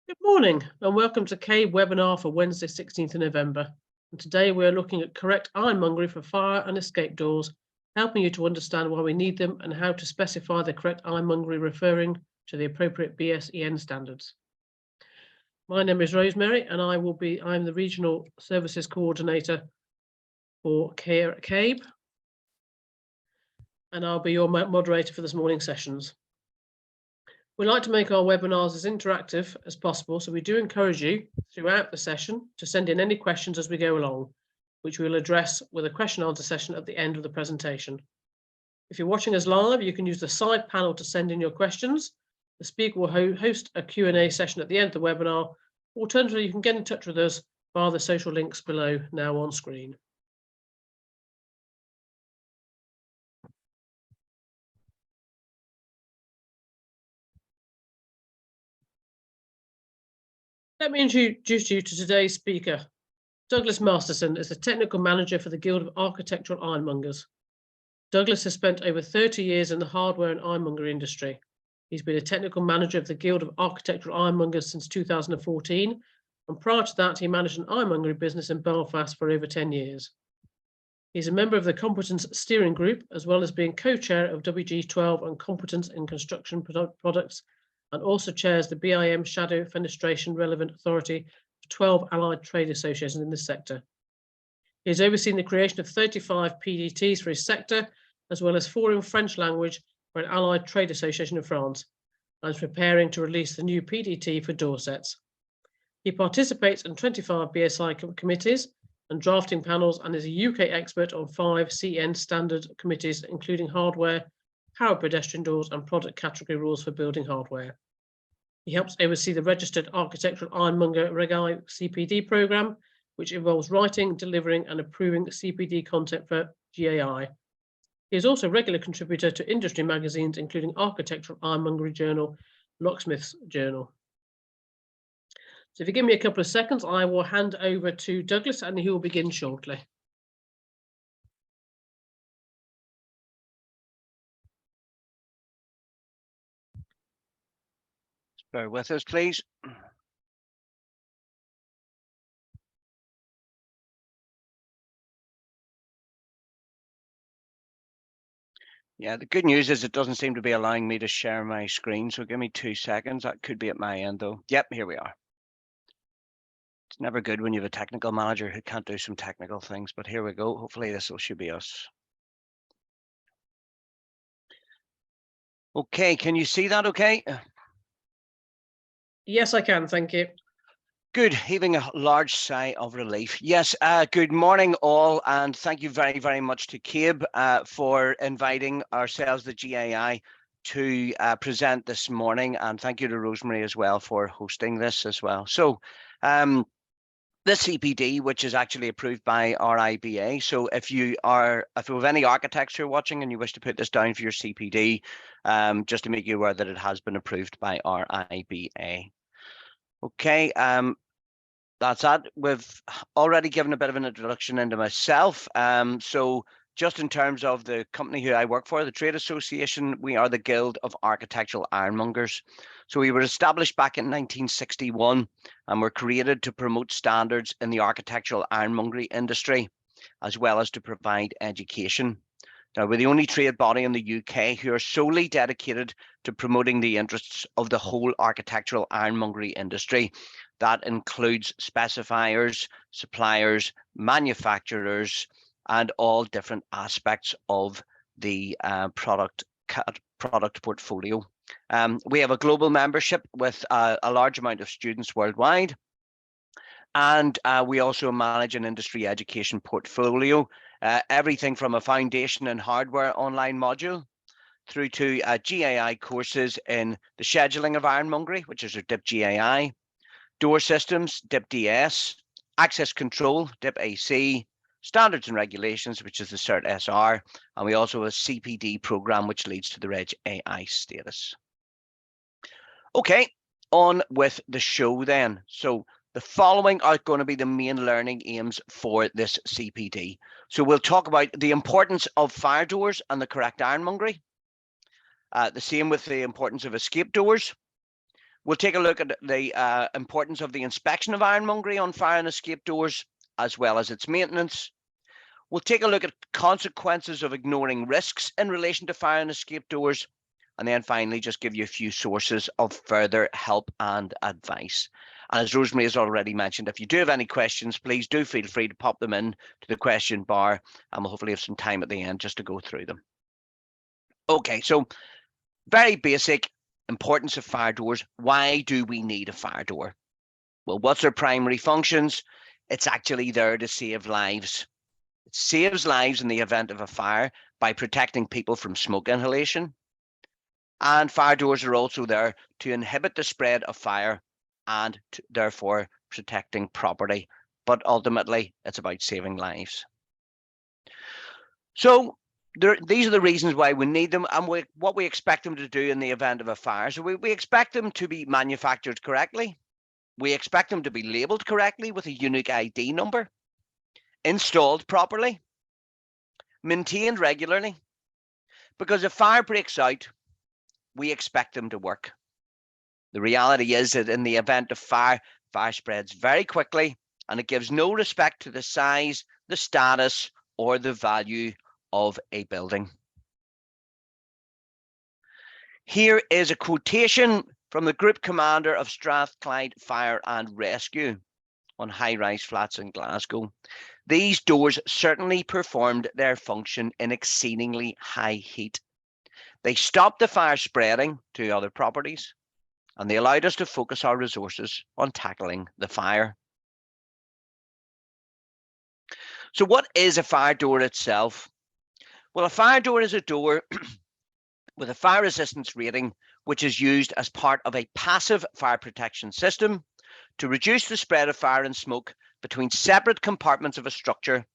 Good morning and welcome to CABE webinar for Wednesday 16th of November. And today we're looking at correct ironmongery for fire and escape doors, helping you to understand why we need them and how to specify the correct ironmongery referring to the appropriate BSEN standards. My name is Rosemary and I'm the Regional Services Coordinator for CABE, and I'll be your moderator for this morning's sessions. We like to make our webinars as interactive as possible, so we do encourage you throughout the session to send in any questions as we go along, which we'll address with a question answer session at the end of the presentation. If you're watching us live, you can use the side panel to send in your questions. The speaker will host a Q&A session at the end of the webinar. Alternatively, you can get in touch with us via the social links below now on screen. Let me introduce you to today's speaker. Douglas Masterson is the Technical Manager for the Guild of Architectural Ironmongers. Douglas has spent over 30 years in the hardware and ironmongery industry. He's been a Technical Manager of the Guild of Architectural Ironmongers since 2014, and prior to that, he managed an ironmongery business in Belfast for over 10 years. He's a member of the Competence Steering Group, as well as being co-chair of WG12 on Competence in Construction Products, and also chairs the BIM Shadow Fenestration Relevant Authority for 12 allied trade associations in this sector. He has overseen the creation of 35 PDTs for his sector, as well as 4 in French language for an allied trade association in France, and is preparing to release the new PDT for door sets. He participates in 25 BSI committees and drafting panels, and is a UK expert on 5 CN standard committees, including hardware, power pedestrian doors, and product category rules for building hardware. He helps oversee the Registered Architectural Ironmonger Reg I CPD program, which involves writing, delivering, and approving CPD content for GAI. He is also a regular contributor to industry magazines, including Architectural Ironmongery Journal, Locksmiths Journal. So if you give me a couple of seconds, I will hand over to Douglas and he will begin shortly. Bear with us, please. Yeah, the good news is it doesn't seem to be allowing me to share my screen, so give me 2 seconds. That could be at my end, though. Yep, here we are. It's never good when you have a technical manager who can't do some technical things, but here we go. Hopefully this should be us. Okay, can you see that okay? Yes, I can, thank you. Good, heaving a large sigh of relief. Yes, good morning all, and thank you very, very much to CABE for inviting ourselves, the GAI, to present this morning, and thank you to Rosemary as well for hosting this as well. So, this CPD, which is actually approved by RIBA. So if you have any architects who are watching and you wish to put this down for your CPD, just to make you aware that it has been approved by RIBA. Okay, that's that. We've already given a bit of an introduction into myself. So just in terms of the company who I work for, the trade association, we are the Guild of Architectural Ironmongers. So we were established back in 1961 and were created to promote standards in the architectural ironmongery industry, as well as to provide education. Now, we're the only trade body in the UK who are solely dedicated to promoting the interests of the whole architectural ironmongery industry. That includes specifiers, suppliers, manufacturers, and all different aspects of the product portfolio. We have a global membership with a large amount of students worldwide. And we also manage an industry education portfolio, everything from a foundation and hardware online module through to GAI courses in the scheduling of ironmongery, which is our DIP GAI, door systems, DIP DS, access control, DIP AC, standards and regulations, which is the CERT SR, and we also have a CPD program, which leads to the Reg AI status. Okay, on with the show then. So the following are going to be the main learning aims for this CPD. So we'll talk about the importance of fire doors and the correct ironmongery. The same with the importance of escape doors. We'll take a look at the importance of the inspection of ironmongery on fire and escape doors, as well as its maintenance. We'll take a look at consequences of ignoring risks in relation to fire and escape doors, and then finally just give you a few sources of further help and advice. And as Rosemary has already mentioned, if you do have any questions, please do feel free to pop them in to the question bar, and we'll hopefully have some time at the end just to go through them. Okay, so very basic importance of fire doors. Why do we need a fire door? Well, what's their primary functions? It's actually there to save lives. It saves lives in the event of a fire by protecting people from smoke inhalation. And fire doors are also there to inhibit the spread of fire and therefore protecting property. But ultimately, it's about saving lives. So these are the reasons why we need them and what we expect them to do in the event of a fire. So we expect them to be manufactured correctly. We expect them to be labelled correctly with a unique ID number, installed properly, maintained regularly, because if fire breaks out, we expect them to work. The reality is that in the event of fire, fire spreads very quickly and it gives no respect to the size, the status, or the value of a building. Here is a quotation from the Group Commander of Strathclyde Fire and Rescue on high-rise flats in Glasgow. These doors certainly performed their function in exceedingly high heat. They stopped the fire spreading to other properties, and they allowed us to focus our resources on tackling the fire. So what is a fire door itself? Well, a fire door is a door with a fire resistance rating, which is used as part of a passive fire protection system to reduce the spread of fire and smoke between separate compartments of a structure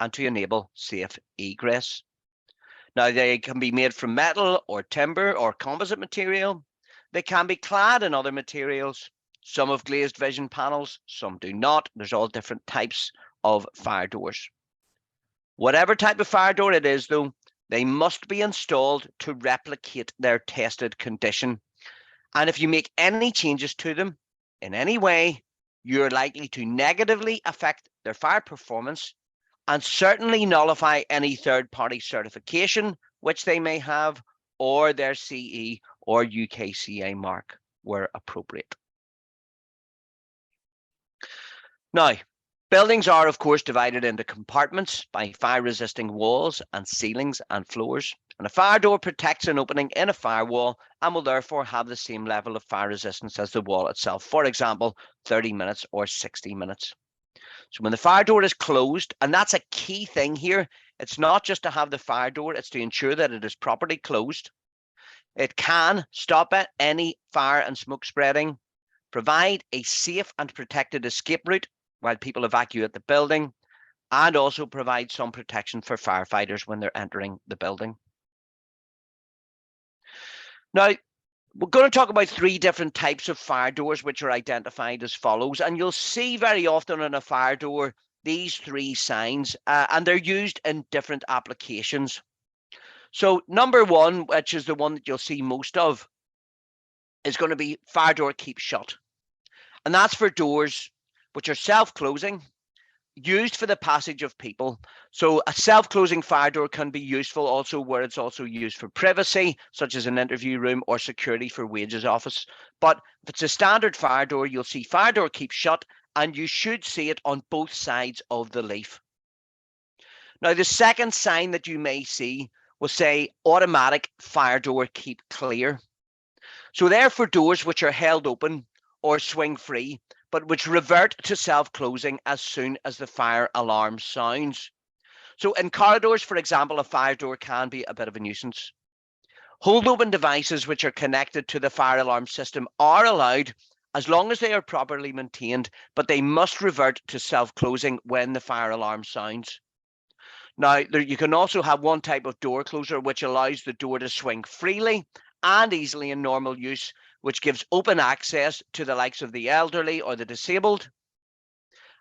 and to enable safe egress. Now, they can be made from metal or timber or composite material. They can be clad in other materials. Some have glazed vision panels, some do not. There's all different types of fire doors. Whatever type of fire door it is, though, they must be installed to replicate their tested condition. And if you make any changes to them in any way, you're likely to negatively affect their fire performance and certainly nullify any third-party certification which they may have, or their CE or UKCA mark where appropriate. Now, buildings are, of course, divided into compartments by fire-resisting walls and ceilings and floors. And a fire door protects an opening in a firewall and will therefore have the same level of fire resistance as the wall itself. For example, 30 minutes or 60 minutes. So when the fire door is closed, and that's a key thing here, it's not just to have the fire door, it's to ensure that it is properly closed. It can stop any fire and smoke spreading, provide a safe and protected escape route while people evacuate the building, and also provide some protection for firefighters when they're entering the building. Now, we're going to talk about 3 different types of fire doors which are identified as follows, and you'll see very often on a fire door these 3 signs, and they're used in different applications. So number 1, which is the one that you'll see most of, is going to be fire door keep shut, and that's for doors which are self-closing, used for the passage of people. So a self-closing fire door can be useful also where it's also used for privacy, such as an interview room or security for wages office. But if it's a standard fire door, you'll see fire door keep shut, and you should see it on both sides of the leaf. Now, the second sign that you may see will say automatic fire door keep clear. So they're for doors which are held open or swing free, but which revert to self-closing as soon as the fire alarm sounds. So in corridors, for example, a fire door can be a bit of a nuisance. Hold open devices which are connected to the fire alarm system are allowed as long as they are properly maintained, but they must revert to self-closing when the fire alarm sounds. Now, you can also have one type of door closer which allows the door to swing freely and easily in normal use, which gives open access to the likes of the elderly or the disabled.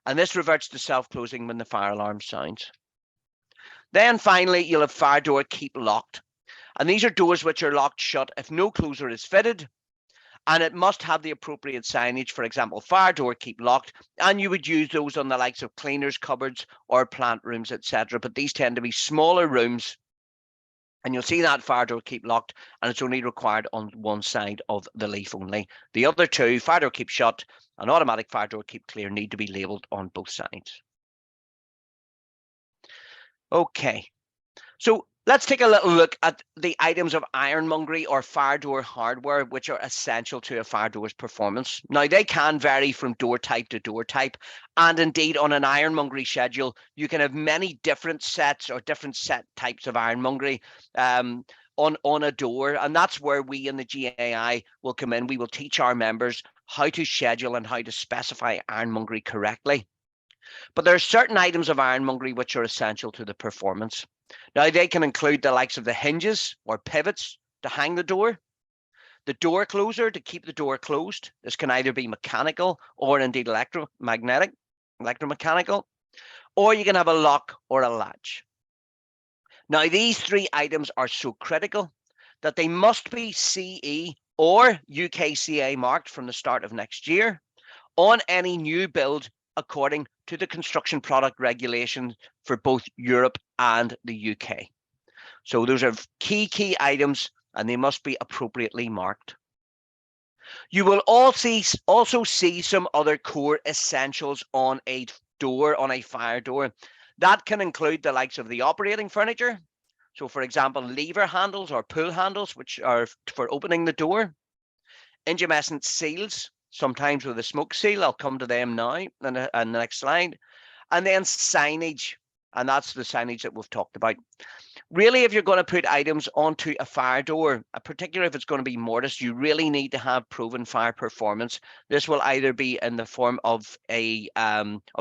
And this reverts to self-closing when the fire alarm sounds. Then finally, you'll have fire door keep locked. And these are doors which are locked shut if no closer is fitted. and it must have the appropriate signage. For example, fire door, keep locked, and you would use those on the likes of cleaners, cupboards, or plant rooms, etc. But these tend to be smaller rooms, and you'll see that fire door, keep locked, and it's only required on one side of the leaf only. The other two, fire door, keep shut, and automatic fire door, keep clear, need to be labelled on both sides. Okay, so let's take a little look at the items of ironmongery or fire door hardware which are essential to a fire door's performance. Now, they can vary from door type to door type, and indeed on an ironmongery schedule you can have many different sets or different set types of ironmongery on a door, and that's where we in the GAI will come in. We will teach our members how to schedule and how to specify ironmongery correctly. But there are certain items of ironmongery which are essential to the performance. Now, they can include the likes of the hinges or pivots to hang the door closer to keep the door closed. This can either be mechanical or indeed electromechanical, or you can have a lock or a latch. Now, these three items are so critical that they must be CE or UKCA marked from the start of next year on any new build according to the construction product regulations for both Europe and the UK. So those are key items, and they must be appropriately marked. You will also see some other core essentials on a door, on a fire door. That can include the likes of the operating furniture. So for example, lever handles or pull handles, which are for opening the door. Intumescent seals, sometimes with a smoke seal. I'll come to them now in the next slide. And then signage, and that's the signage that we've talked about. Really, if you're going to put items onto a fire door, particularly if it's going to be mortise, you really need to have proven fire performance. This will either be in the form of a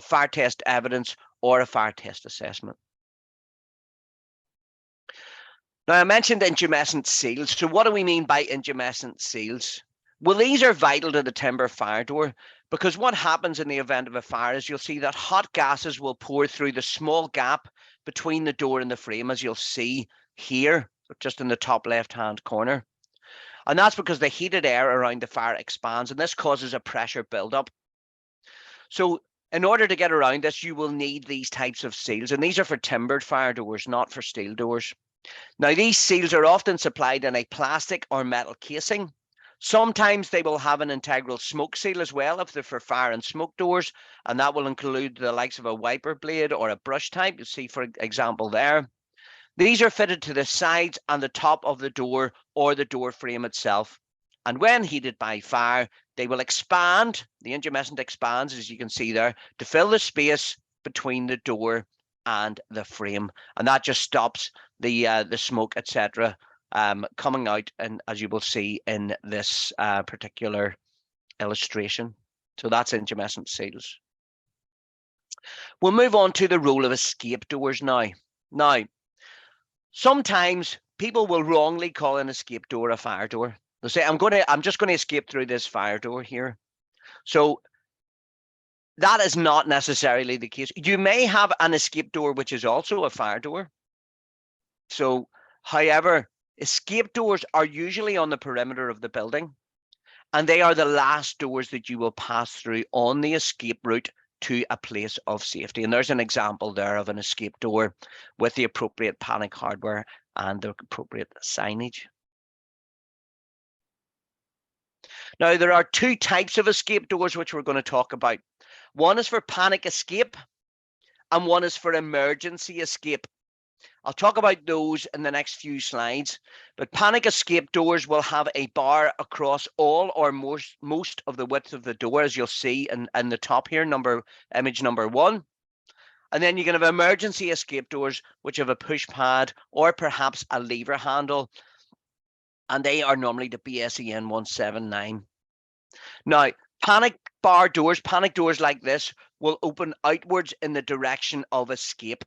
fire test evidence or a fire test assessment. Now, I mentioned intumescent seals. So what do we mean by intumescent seals? Well, these are vital to the timber fire door, because what happens in the event of a fire is you'll see that hot gases will pour through the small gap between the door and the frame, as you'll see here, just in the top left-hand corner. And that's because the heated air around the fire expands, and this causes a pressure buildup. So in order to get around this, you will need these types of seals, and these are for timbered fire doors, not for steel doors. Now, these seals are often supplied in a plastic or metal casing. Sometimes they will have an integral smoke seal as well if they're for fire and smoke doors, and that will include the likes of a wiper blade or a brush type. You see, for example, there. These are fitted to the sides and the top of the door or the door frame itself. And when heated by fire, they will expand. The intumescent expands, as you can see there, to fill the space between the door and the frame, and that just stops the smoke, etc., coming out, and as you will see in this particular illustration. So that's intumescent seals. We'll move on to the role of escape doors now. Now, sometimes people will wrongly call an escape door a fire door. They'll say, I'm just going to escape through this fire door here. So that is not necessarily the case. You may have an escape door which is also a fire door. So, however, escape doors are usually on the perimeter of the building, and they are the last doors that you will pass through on the escape route to a place of safety. And there's an example there of an escape door with the appropriate panic hardware and the appropriate signage. Now, there are two types of escape doors which we're going to talk about. One is for panic escape, and one is for emergency escape. I'll talk about those in the next few slides, but panic escape doors will have a bar across all or most of the width of the door, as you'll see in the top here, image number 1. And then you can have emergency escape doors, which have a push pad or perhaps a lever handle, and they are normally the BSEN 179. Now, panic doors like this will open outwards in the direction of escape.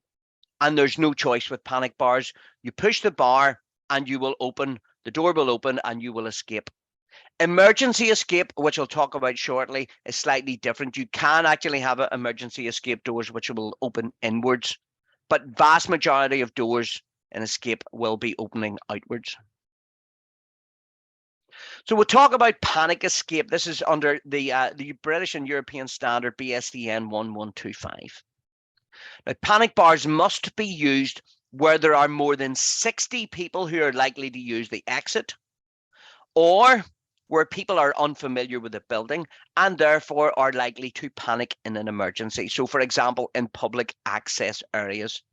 And there's no choice with panic bars. You push the bar and you will open, the door will open and you will escape. Emergency escape, which I'll talk about shortly, is slightly different. You can actually have emergency escape doors which will open inwards, but vast majority of doors in escape will be opening outwards. So we'll talk about panic escape. This is under the British and European standard BSEN 1125. Now, panic bars must be used where there are more than 60 people who are likely to use the exit, or where people are unfamiliar with the building and therefore are likely to panic in an emergency. So, for example, in public access areas.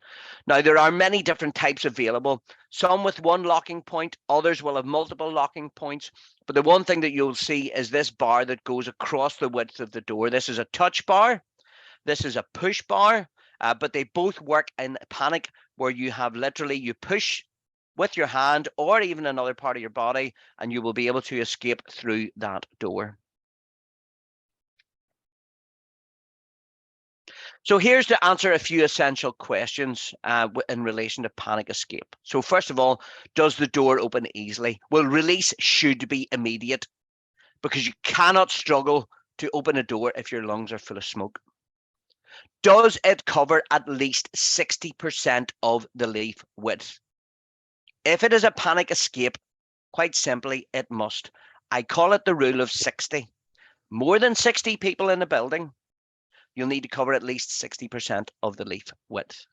Now, there are many different types available, some with one locking point, others will have multiple locking points. But the one thing that you'll see is this bar that goes across the width of the door. This is a touch bar. This is a push bar, but they both work in panic, where you have literally, you push with your hand or even another part of your body, and you will be able to escape through that door. So here's to answer a few essential questions in relation to panic escape. So first of all, does the door open easily? Well, release should be immediate, because you cannot struggle to open a door if your lungs are full of smoke. Does it cover at least 60% of the leaf width? If it is a panic escape, quite simply, it must. I call it the rule of 60. More than 60 people in a building, you'll need to cover at least 60% of the leaf width.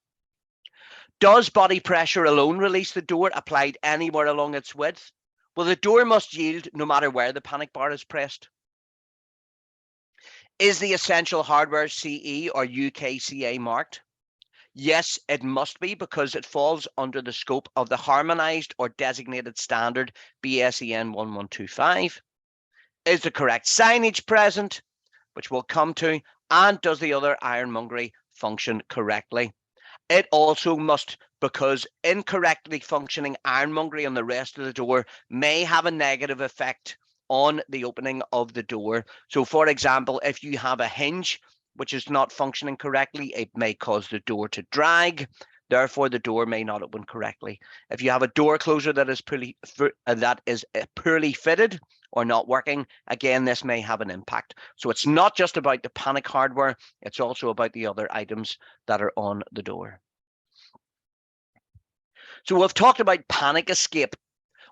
Does body pressure alone release the door applied anywhere along its width? Well, the door must yield no matter where the panic bar is pressed. Is the essential hardware CE or UKCA marked? Yes, it must be, because it falls under the scope of the harmonised or designated standard BSEN 1125. Is the correct signage present, which we'll come to, and does the other ironmongery function correctly? It also must, because incorrectly functioning ironmongery on the rest of the door may have a negative effect on the opening of the door. So, for example, if you have a hinge which is not functioning correctly, it may cause the door to drag. Therefore, the door may not open correctly. If you have a door closer that is poorly fitted or not working, again, this may have an impact. So it's not just about the panic hardware, it's also about the other items that are on the door. So we've talked about panic escape.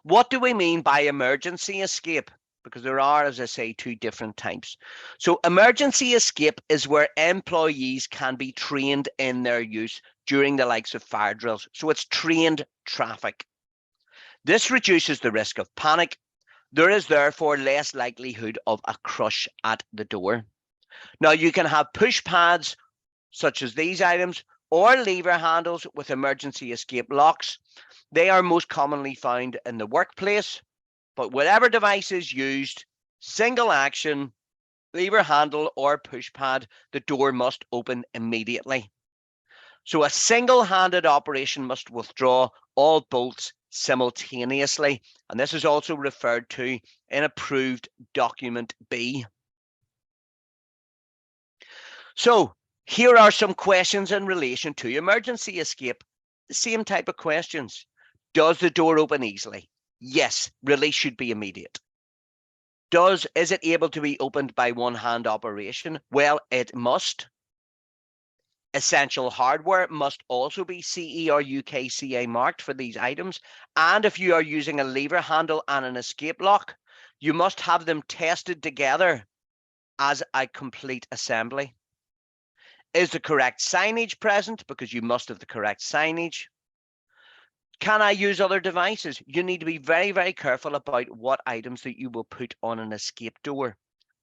What do we mean by emergency escape? Because there are, as I say, two different types. So emergency escape is where employees can be trained in their use during the likes of fire drills. So it's trained traffic. This reduces the risk of panic. There is therefore less likelihood of a crush at the door. Now, you can have push pads such as these items, or lever handles with emergency escape locks. They are most commonly found in the workplace, but whatever device is used, single action, lever handle or push pad, the door must open immediately. So a single-handed operation must withdraw all bolts simultaneously, and this is also referred to in approved document B. So here are some questions in relation to emergency escape. The same type of questions. Does the door open easily? Yes, release should be immediate. Is it able to be opened by one-hand operation? Well, it must. Essential hardware must also be CE or UKCA marked for these items. And if you are using a lever handle and an escape lock, you must have them tested together as a complete assembly. Is the correct signage present? Because you must have the correct signage. Can I use other devices? You need to be very, very careful about what items that you will put on an escape door.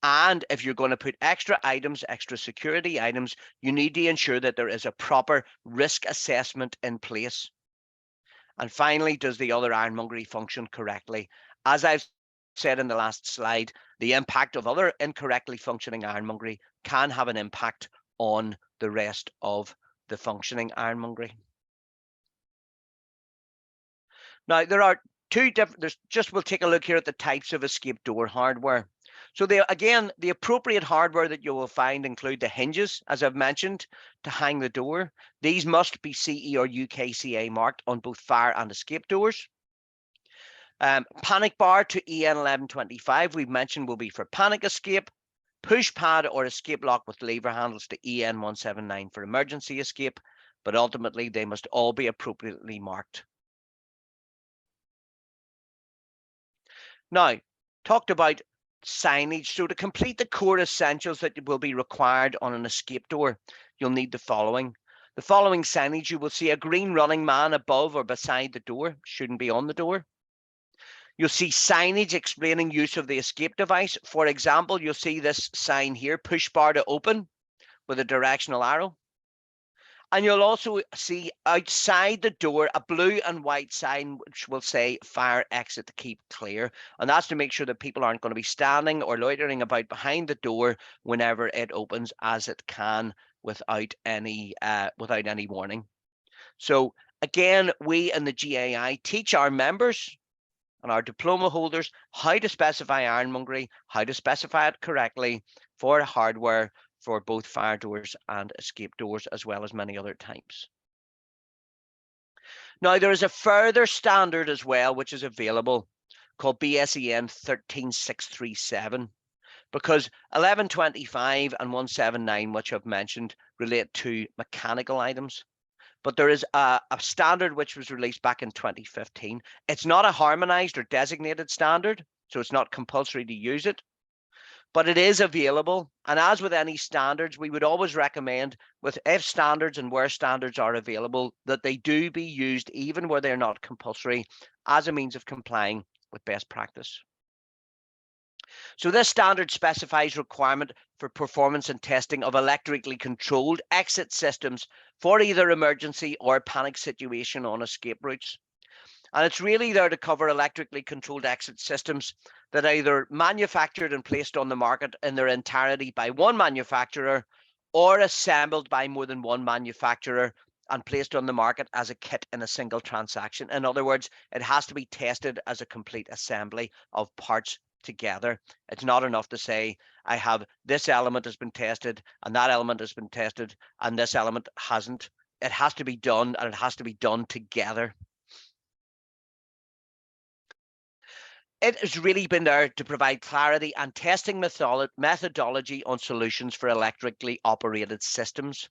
And if you're going to put extra items, extra security items, you need to ensure that there is a proper risk assessment in place. And finally, does the other ironmongery function correctly? As I've said in the last slide, the impact of other incorrectly functioning ironmongery can have an impact on the rest of the functioning ironmongery. Now, there are two different, we'll take a look here at the types of escape door hardware. So again, the appropriate hardware that you will find include the hinges, as I've mentioned, to hang the door. These must be CE or UKCA marked on both fire and escape doors. Panic bar to EN 1125, we've mentioned, will be for panic escape. Push pad or escape lock with lever handles to EN 179 for emergency escape, but ultimately they must all be appropriately marked. Now, Talked about signage. So to complete the core essentials that will be required on an escape door, you'll need the following. The following signage: you will see a green running man above or beside the door, shouldn't be on the door. You'll see signage explaining use of the escape device. For example, you'll see this sign here, push bar to open, with a directional arrow. And you'll also see outside the door a blue and white sign which will say fire exit to keep clear. And that's to make sure that people aren't going to be standing or loitering about behind the door whenever it opens, as it can without any warning. So again, we in the GAI teach our members and our diploma holders how to specify ironmongery, how to specify it correctly for hardware for both fire doors and escape doors, as well as many other types. Now, there is a further standard as well, which is available, called BSEN 13637, because 1125 and 179, which I've mentioned, relate to mechanical items. But there is a standard which was released back in 2015. It's not a harmonized or designated standard, so it's not compulsory to use it, but it is available. And as with any standards, we would always recommend, if standards and where standards are available, that they do be used even where they're not compulsory, as a means of complying with best practice. So this standard specifies requirement for performance and testing of electrically controlled exit systems for either emergency or panic situation on escape routes. And it's really there to cover electrically controlled exit systems that are either manufactured and placed on the market in their entirety by one manufacturer, or assembled by more than one manufacturer and placed on the market as a kit in a single transaction. In other words, it has to be tested as a complete assembly of parts together. It's not enough to say, I have this element has been tested and that element has been tested and this element hasn't. It has to be done, and it has to be done together. It has really been there to provide clarity and testing methodology on solutions for electrically operated systems.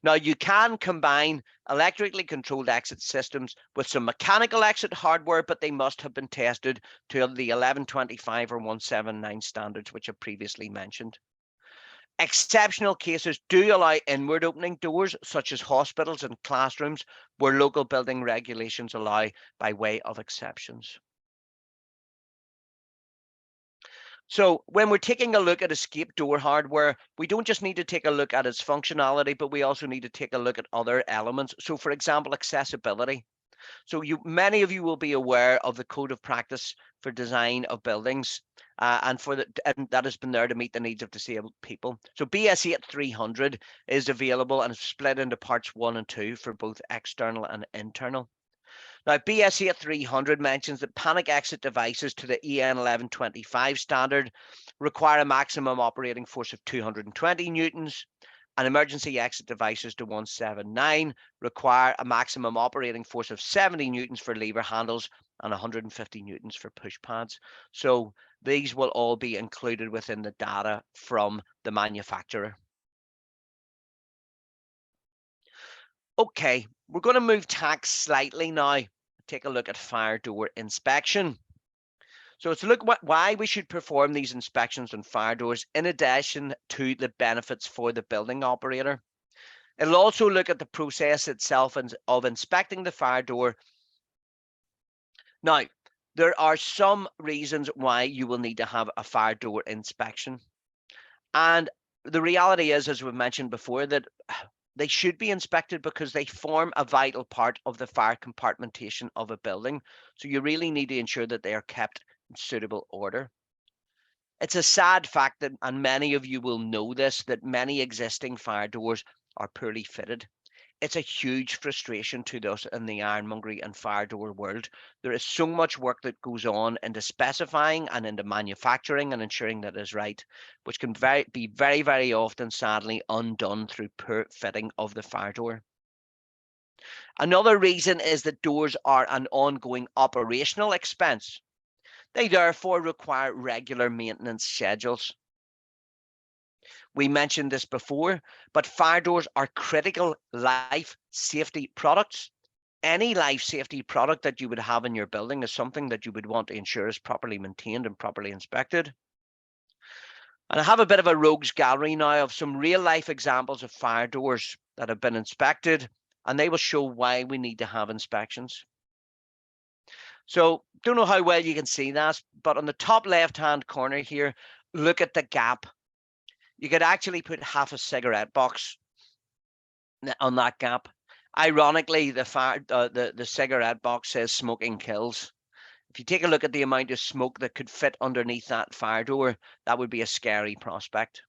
Now, you can combine electrically controlled exit systems with some mechanical exit hardware, but they must have been tested to the 1125 or 179 standards, which I previously mentioned. Exceptional cases do allow inward opening doors, such as hospitals and classrooms, where local building regulations allow by way of exceptions. So when we're taking a look at escape door hardware, we don't just need to take a look at its functionality, but we also need to take a look at other elements. So for example, accessibility. So many of you will be aware of the code of practice for design of buildings, and that has been there to meet the needs of disabled people. So BS 8300 is available and is split into parts 1 and 2 for both external and internal. Now, BS 8300 mentions that panic exit devices to the EN 1125 standard require a maximum operating force of 220 newtons, and emergency exit devices to 179 require a maximum operating force of 70 newtons for lever handles and 150 newtons for push pads. So these will all be included within the data from the manufacturer. Okay, we're going to move tack slightly now. Take a look at fire door inspection. So let's look at why we should perform these inspections on fire doors, in addition to the benefits for the building operator. It'll also look at the process itself of inspecting the fire door. Now, there are some reasons why you will need to have a fire door inspection. And the reality is, as we've mentioned before, that they should be inspected because they form a vital part of the fire compartmentation of a building. So you really need to ensure that they are kept in suitable order. It's a sad fact that, and many of you will know this, that many existing fire doors are poorly fitted. It's a huge frustration to us in the ironmongery and fire door world. There is so much work that goes on into specifying and into manufacturing and ensuring that is right, which can be very, very often, sadly, undone through poor fitting of the fire door. Another reason is that doors are an ongoing operational expense. They therefore require regular maintenance schedules. We mentioned this before, but fire doors are critical life safety products. any life safety product that you would have in your building is something that you would want to ensure is properly maintained and properly inspected. And I have a bit of a rogues gallery now of some real life examples of fire doors that have been inspected, and they will show why we need to have inspections. So don't know how well you can see that, but on the top left hand corner here, look at the gap. You could actually put half a cigarette box on that gap. Ironically, the cigarette box says smoking kills. If you take a look at the amount of smoke that could fit underneath that fire door, that would be a scary prospect.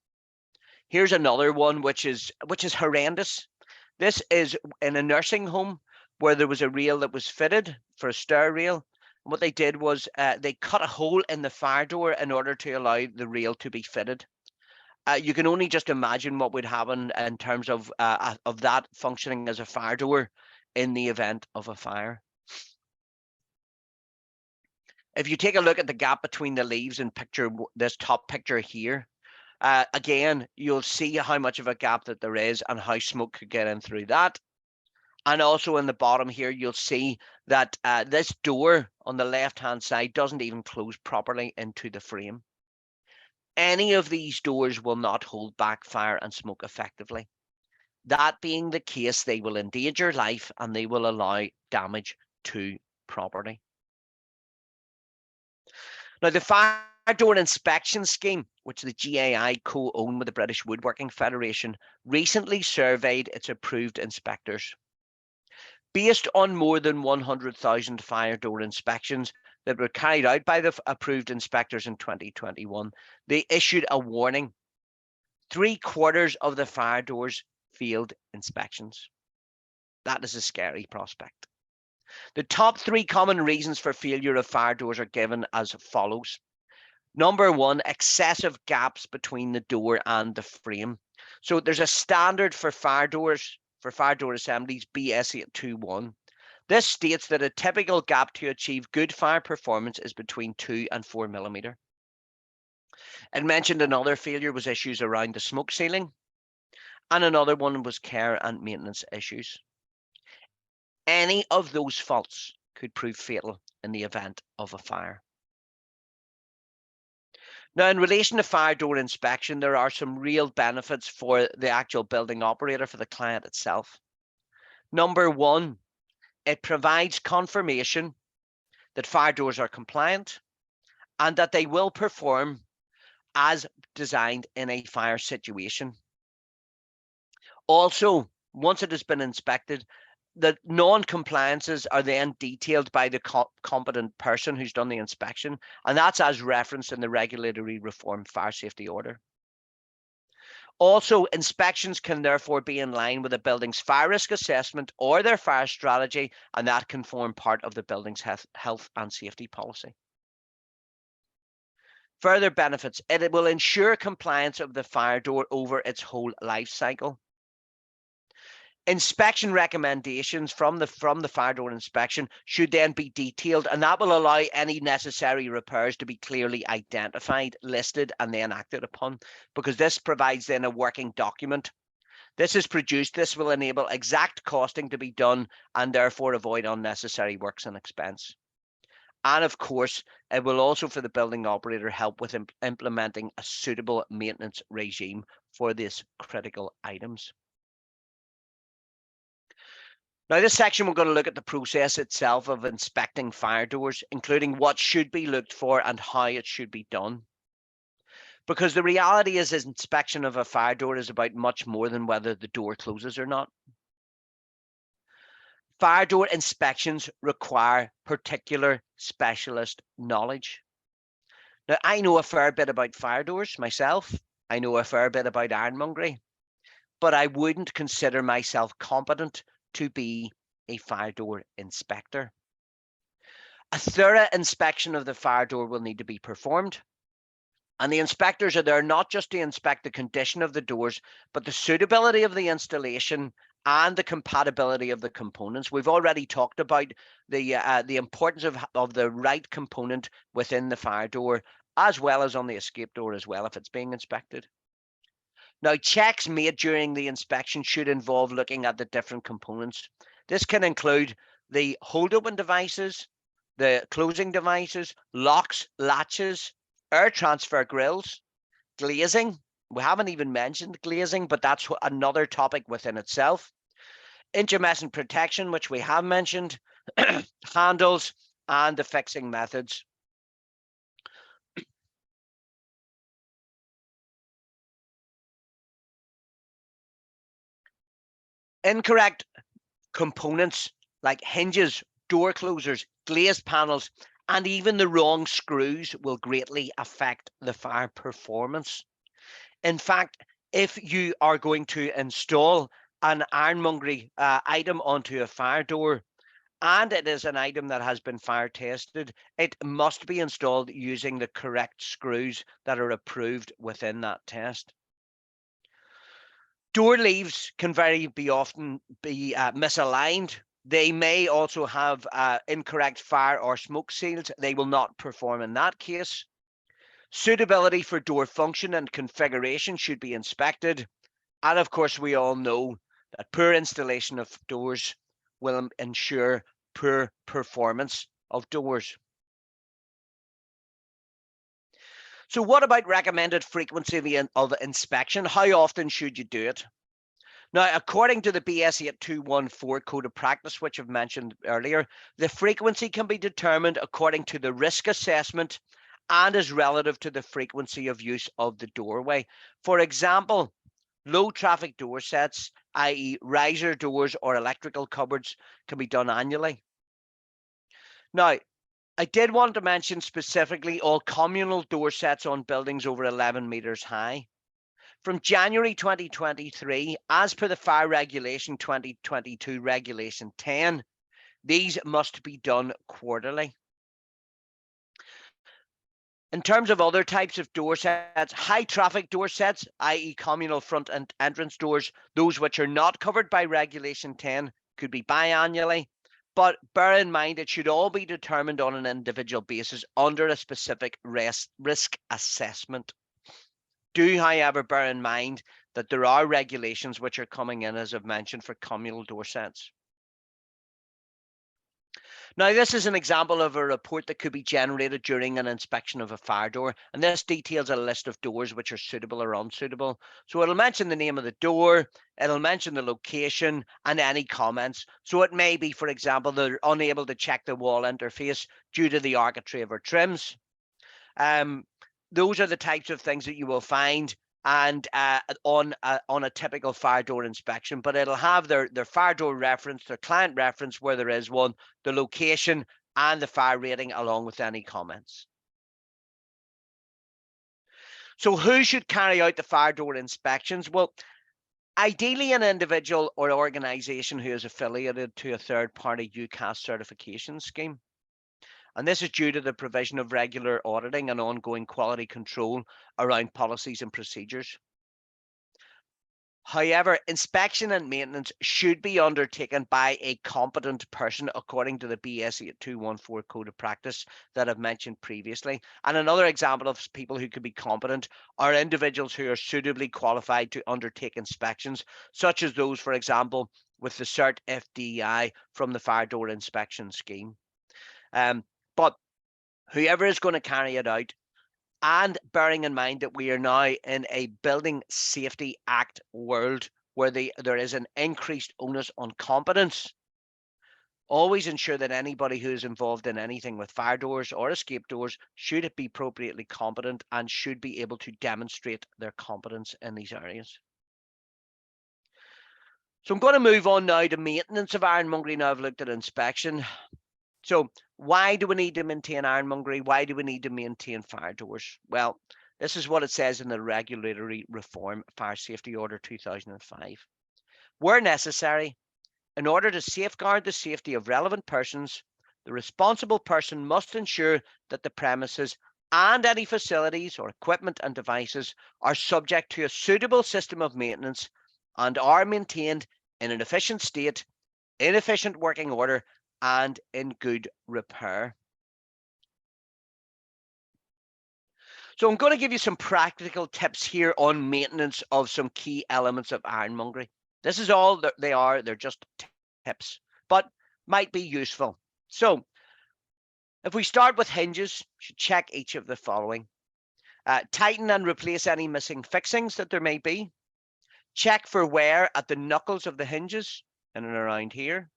Here's another one which is horrendous. This is in a nursing home where there was a rail that was fitted for a stair rail. And what they did was they cut a hole in the fire door in order to allow the rail to be fitted. You can only just imagine what would happen in terms of that functioning as a fire door in the event of a fire. If you take a look at the gap between the leaves and picture this top picture here, again, you'll see how much of a gap that there is and how smoke could get in through that. And also in the bottom here, you'll see that this door on the left-hand side doesn't even close properly into the frame. Any of these doors will not hold back fire and smoke effectively. That being the case, they will endanger life and they will allow damage to property. Now, the fire door inspection scheme, which the GAI co-own with the British Woodworking Federation, recently surveyed its approved inspectors. Based on more than 100,000 fire door inspections that were carried out by the approved inspectors in 2021, they issued a warning. 3/4 of the fire doors failed inspections. That is a scary prospect. The top 3 common reasons for failure of fire doors are given as follows. Number 1, excessive gaps between the door and the frame. So there's a standard for fire door assemblies, BS 821. This states that a typical gap to achieve good fire performance is between 2 and 4 millimeter. It mentioned another failure was issues around the smoke sealing, and another one was care and maintenance issues. Any of those faults could prove fatal in the event of a fire. Now, in relation to fire door inspection, there are some real benefits for the actual building operator, for the client itself. Number 1, it provides confirmation that fire doors are compliant and that they will perform as designed in a fire situation. Also, once it has been inspected, the non-compliances are then detailed by the competent person who's done the inspection, and that's as referenced in the Regulatory Reform Fire Safety Order. Also, inspections can therefore be in line with a building's fire risk assessment or their fire strategy, and that can form part of the building's health and safety policy. Further benefits, it will ensure compliance of the fire door over its whole life cycle. Inspection recommendations from the fire door inspection should then be detailed, and that will allow any necessary repairs to be clearly identified, listed, and then acted upon, because this provides then a working document. This is produced, this will enable exact costing to be done and therefore avoid unnecessary works and expense. And of course, it will also, for the building operator, help with implementing a suitable maintenance regime for these critical items. Now, this section, we're going to look at the process itself of inspecting fire doors, including what should be looked for and how it should be done. Because the reality is inspection of a fire door is about much more than whether the door closes or not. Fire door inspections require particular specialist knowledge. Now, I know a fair bit about fire doors myself. I know a fair bit about ironmongery, but I wouldn't consider myself competent to be a fire door inspector. A thorough inspection of the fire door will need to be performed, and the inspectors are there not just to inspect the condition of the doors, but the suitability of the installation and the compatibility of the components. We've already talked about the importance of the right component within the fire door, as well as on the escape door as well, if it's being inspected. Now, checks made during the inspection should involve looking at the different components. This can include the hold open devices, the closing devices, locks, latches, air transfer grills, glazing. We haven't even mentioned glazing, but that's another topic within itself. Intermittent protection, which we have mentioned, handles, and the fixing methods. Incorrect components like hinges, door closers, glazed panels, and even the wrong screws will greatly affect the fire performance. In fact, if you are going to install an ironmongery item onto a fire door, and it is an item that has been fire tested, it must be installed using the correct screws that are approved within that test. Door leaves can often be misaligned. They may also have incorrect fire or smoke seals. They will not perform in that case. Suitability for door function and configuration should be inspected. And of course, we all know that poor installation of doors will ensure poor performance of doors. So what about recommended frequency of inspection? How often should you do it? Now, according to the BS 8214 Code of Practice, which I've mentioned earlier, the frequency can be determined according to the risk assessment and is relative to the frequency of use of the doorway. For example, low traffic door sets, i.e. riser doors or electrical cupboards, can be done annually. Now, I did want to mention specifically all communal door sets on buildings over 11 metres high. From January 2023, as per the Fire Regulation 2022 Regulation 10, these must be done quarterly. In terms of other types of door sets, high traffic door sets, i.e. communal front and entrance doors, those which are not covered by Regulation 10, could be biannually. But bear in mind, it should all be determined on an individual basis under a specific risk assessment. Do, however, bear in mind that there are regulations which are coming in, as I've mentioned, for communal door sets. Now, this is an example of a report that could be generated during an inspection of a fire door, and this details a list of doors which are suitable or unsuitable. So it'll mention the name of the door, it'll mention the location, and any comments. So it may be, for example, they're unable to check the wall interface due to the architrave or trims. Those are the types of things that you will find and on a typical fire door inspection, but it'll have their fire door reference, their client reference where there is one, the location, and the fire rating along with any comments. So who should carry out the fire door inspections? Well, ideally an individual or organisation who is affiliated to a third-party UCAS certification scheme. And this is due to the provision of regular auditing and ongoing quality control around policies and procedures. However, inspection and maintenance should be undertaken by a competent person according to the BS 8214 Code of Practice that I've mentioned previously. And another example of people who could be competent are individuals who are suitably qualified to undertake inspections, such as those, for example, with the CERT FDI from the Fire Door Inspection Scheme. But whoever is going to carry it out, and bearing in mind that we are now in a Building Safety Act world where there is an increased onus on competence, always ensure that anybody who is involved in anything with fire doors or escape doors should be appropriately competent and should be able to demonstrate their competence in these areas. So I'm going to move on now to maintenance of ironmongery. Now I've looked at inspection. So why do we need to maintain ironmongery? Why do we need to maintain fire doors? Well, this is what it says in the Regulatory Reform Fire Safety Order 2005. Where necessary, in order to safeguard the safety of relevant persons, the responsible person must ensure that the premises and any facilities or equipment and devices are subject to a suitable system of maintenance and are maintained in an efficient state, in efficient working order, and in good repair. So I'm going to give you some practical tips here on maintenance of some key elements of ironmongery. This is all that they are, they're just tips. But might be useful. So if we start with hinges, you should check each of the following. Tighten and replace any missing fixings that there may be. Check for wear at the knuckles of the hinges in and around here.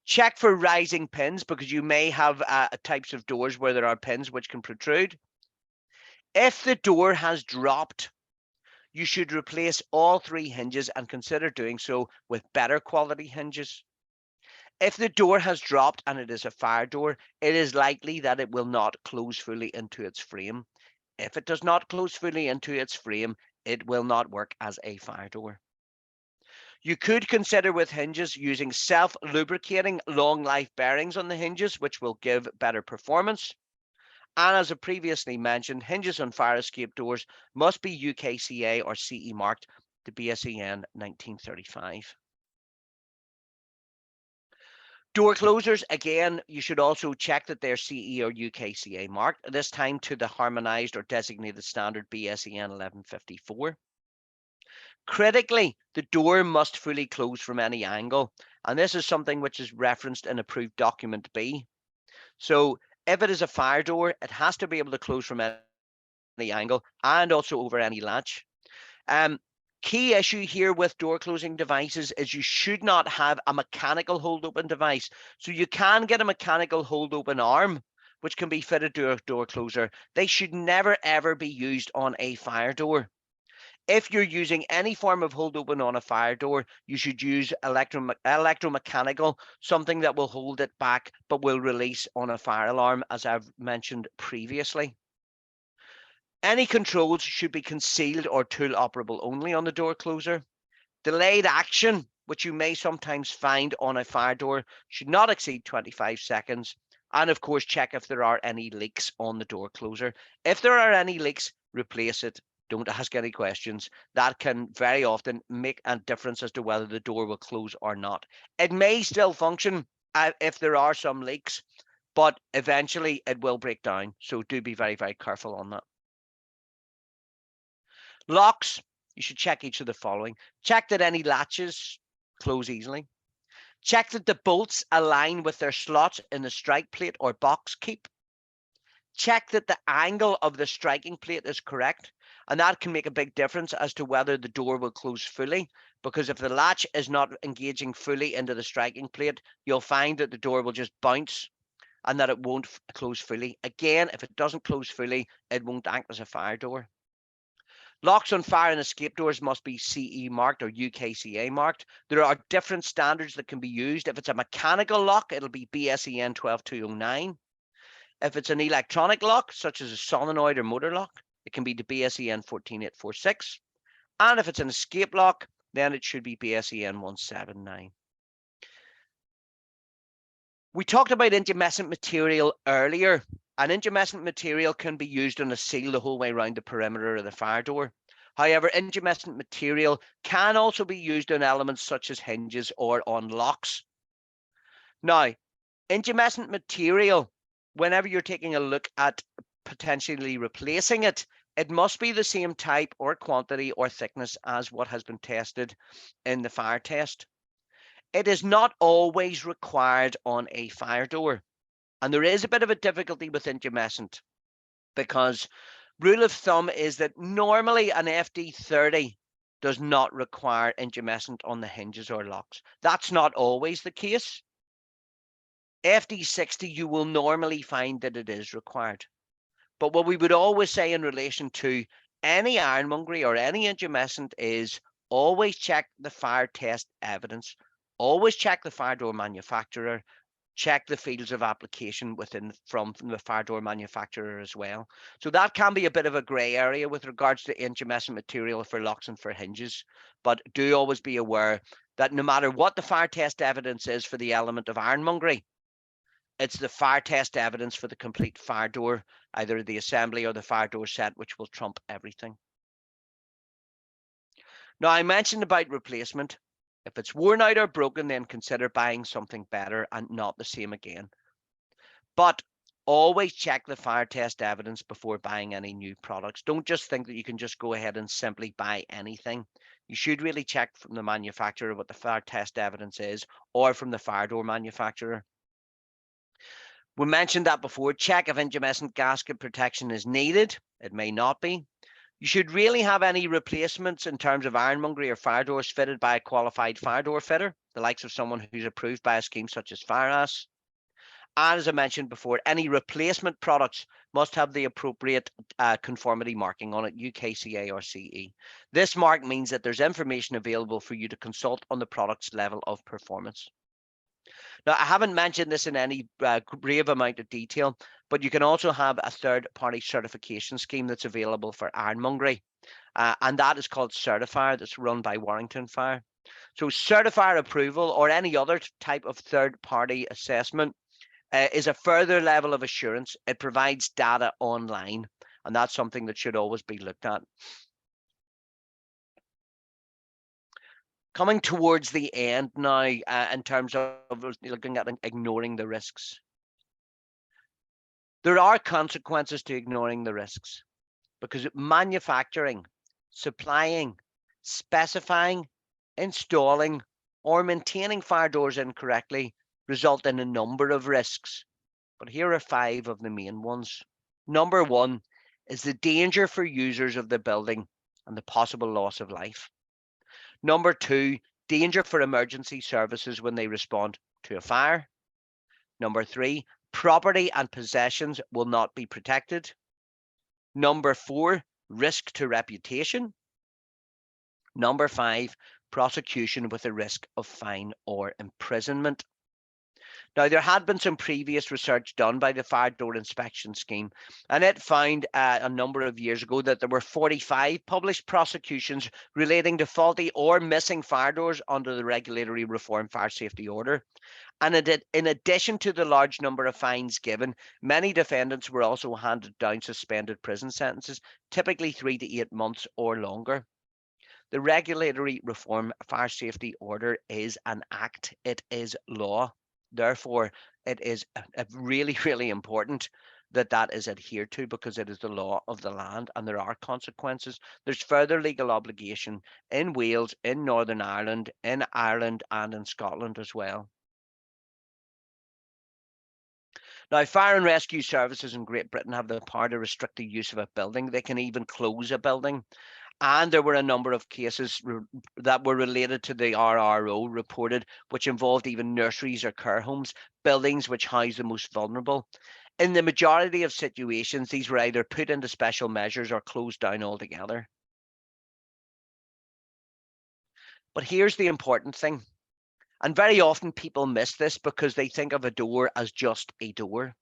Check for rising pins, because you may have types of doors where there are pins which can protrude. If the door has dropped, you should replace all 3 hinges and consider doing so with better quality hinges. If the door has dropped and it is a fire door, it is likely that it will not close fully into its frame. If it does not close fully into its frame, it will not work as a fire door. You could consider with hinges using self-lubricating long life bearings on the hinges, which will give better performance. And as I previously mentioned, hinges on fire escape doors must be UKCA or CE marked to BSEN 1935. Door closers, again, you should also check that they're CE or UKCA marked, this time to the harmonised or designated standard BSEN 1154. Critically, the door must fully close from any angle, and this is something which is referenced in approved document B. So if it is a fire door, it has to be able to close from any angle and also over any latch. Key issue here with door closing devices is you should not have a mechanical hold open device. So you can get a mechanical hold open arm which can be fitted to a door closer. They should never ever be used on a fire door. If you're using any form of hold open on a fire door, you should use electromechanical, something that will hold it back but will release on a fire alarm, as I've mentioned previously. Any controls should be concealed or tool operable only on the door closer. Delayed action, which you may sometimes find on a fire door, should not exceed 25 seconds. And of course, check if there are any leaks on the door closer. If there are any leaks, replace it. Don't ask any questions. That can very often make a difference as to whether the door will close or not. It may still function if there are some leaks, but eventually it will break down. So do be very, very careful on that. Locks, you should check each of the following. Check that any latches close easily. Check that the bolts align with their slots in the strike plate or box keep. Check that the angle of the striking plate is correct, and that can make a big difference as to whether the door will close fully, because if the latch is not engaging fully into the striking plate, you'll find that the door will just bounce and that it won't close fully. Again, if it doesn't close fully, it won't act as a fire door. Locks on fire and escape doors must be CE marked or UKCA marked. There are different standards that can be used. If it's a mechanical lock, it'll be BSEN 12209. If it's an electronic lock, such as a solenoid or motor lock, it can be the BSEN 14846. And if it's an escape lock, then it should be BSEN 179. We talked about intumescent material earlier. An intumescent material can be used on a seal the whole way around the perimeter of the fire door. However, intumescent material can also be used on elements such as hinges or on locks. Now, intumescent material, whenever you're taking a look at potentially replacing it, it must be the same type or quantity or thickness as what has been tested in the fire test. It is not always required on a fire door. And there is a bit of a difficulty with intumescent, because rule of thumb is that normally an FD30 does not require intumescent on the hinges or locks. That's not always the case. FD60, you will normally find that it is required. But what we would always say in relation to any ironmongery or any intumescent is always check the fire test evidence, always check the fire door manufacturer, check the fields of application from the fire door manufacturer as well. So that can be a bit of a grey area with regards to intumescent material for locks and for hinges. But do always be aware that no matter what the fire test evidence is for the element of ironmongery, it's the fire test evidence for the complete fire door, either the assembly or the fire door set, which will trump everything. Now, I mentioned about replacement. If it's worn out or broken, then consider buying something better and not the same again. But Always check the fire test evidence before buying any new products. Don't just think that you can just go ahead and simply buy anything. You should really check from the manufacturer what the fire test evidence is, or from the fire door manufacturer. We mentioned that before. Check if intumescent gasket protection is needed. It may not be. You should really have any replacements in terms of ironmongery or fire doors fitted by a qualified fire door fitter, the likes of someone who's approved by a scheme such as FireAss. And as I mentioned before, any replacement products must have the appropriate conformity marking on it, UKCA or CE. This mark means that there's information available for you to consult on the product's level of performance. Now, I haven't mentioned this in any grave amount of detail, but you can also have a third-party certification scheme that's available for ironmongery, and that is called Certifier, that's run by Warrington Fire. So Certifier approval or any other type of third-party assessment is a further level of assurance. It provides data online, and that's something that should always be looked at. Coming towards the end now, in terms of looking at ignoring the risks. There are consequences to ignoring the risks, because manufacturing, supplying, specifying, installing, or maintaining fire doors incorrectly result in a number of risks. But here are 5 of the main ones. Number 1 is the danger for users of the building and the possible loss of life. Number 2, danger for emergency services when they respond to a fire. Number 3, property and possessions will not be protected. Number 4, risk to reputation. Number 5, prosecution with a risk of fine or imprisonment. Now, there had been some previous research done by the Fire Door Inspection Scheme, and it found a number of years ago that there were 45 published prosecutions relating to faulty or missing fire doors under the Regulatory Reform Fire Safety Order. And in addition to the large number of fines given, many defendants were also handed down suspended prison sentences, typically 3 to 8 months or longer. The Regulatory Reform Fire Safety Order is an act. It is law. Therefore, it is really, really important that that is adhered to, because it is the law of the land and there are consequences. There's further legal obligation in Wales, in Northern Ireland, in Ireland, and in Scotland as well. Now, fire and rescue services in Great Britain have the power to restrict the use of a building. They can even close a building. And there were a number of cases that were related to the RRO reported, which involved even nurseries or care homes, buildings which house the most vulnerable. In the majority of situations, these were either put into special measures or closed down altogether. But here's the important thing, and very often people miss this because they think of a door as just a door.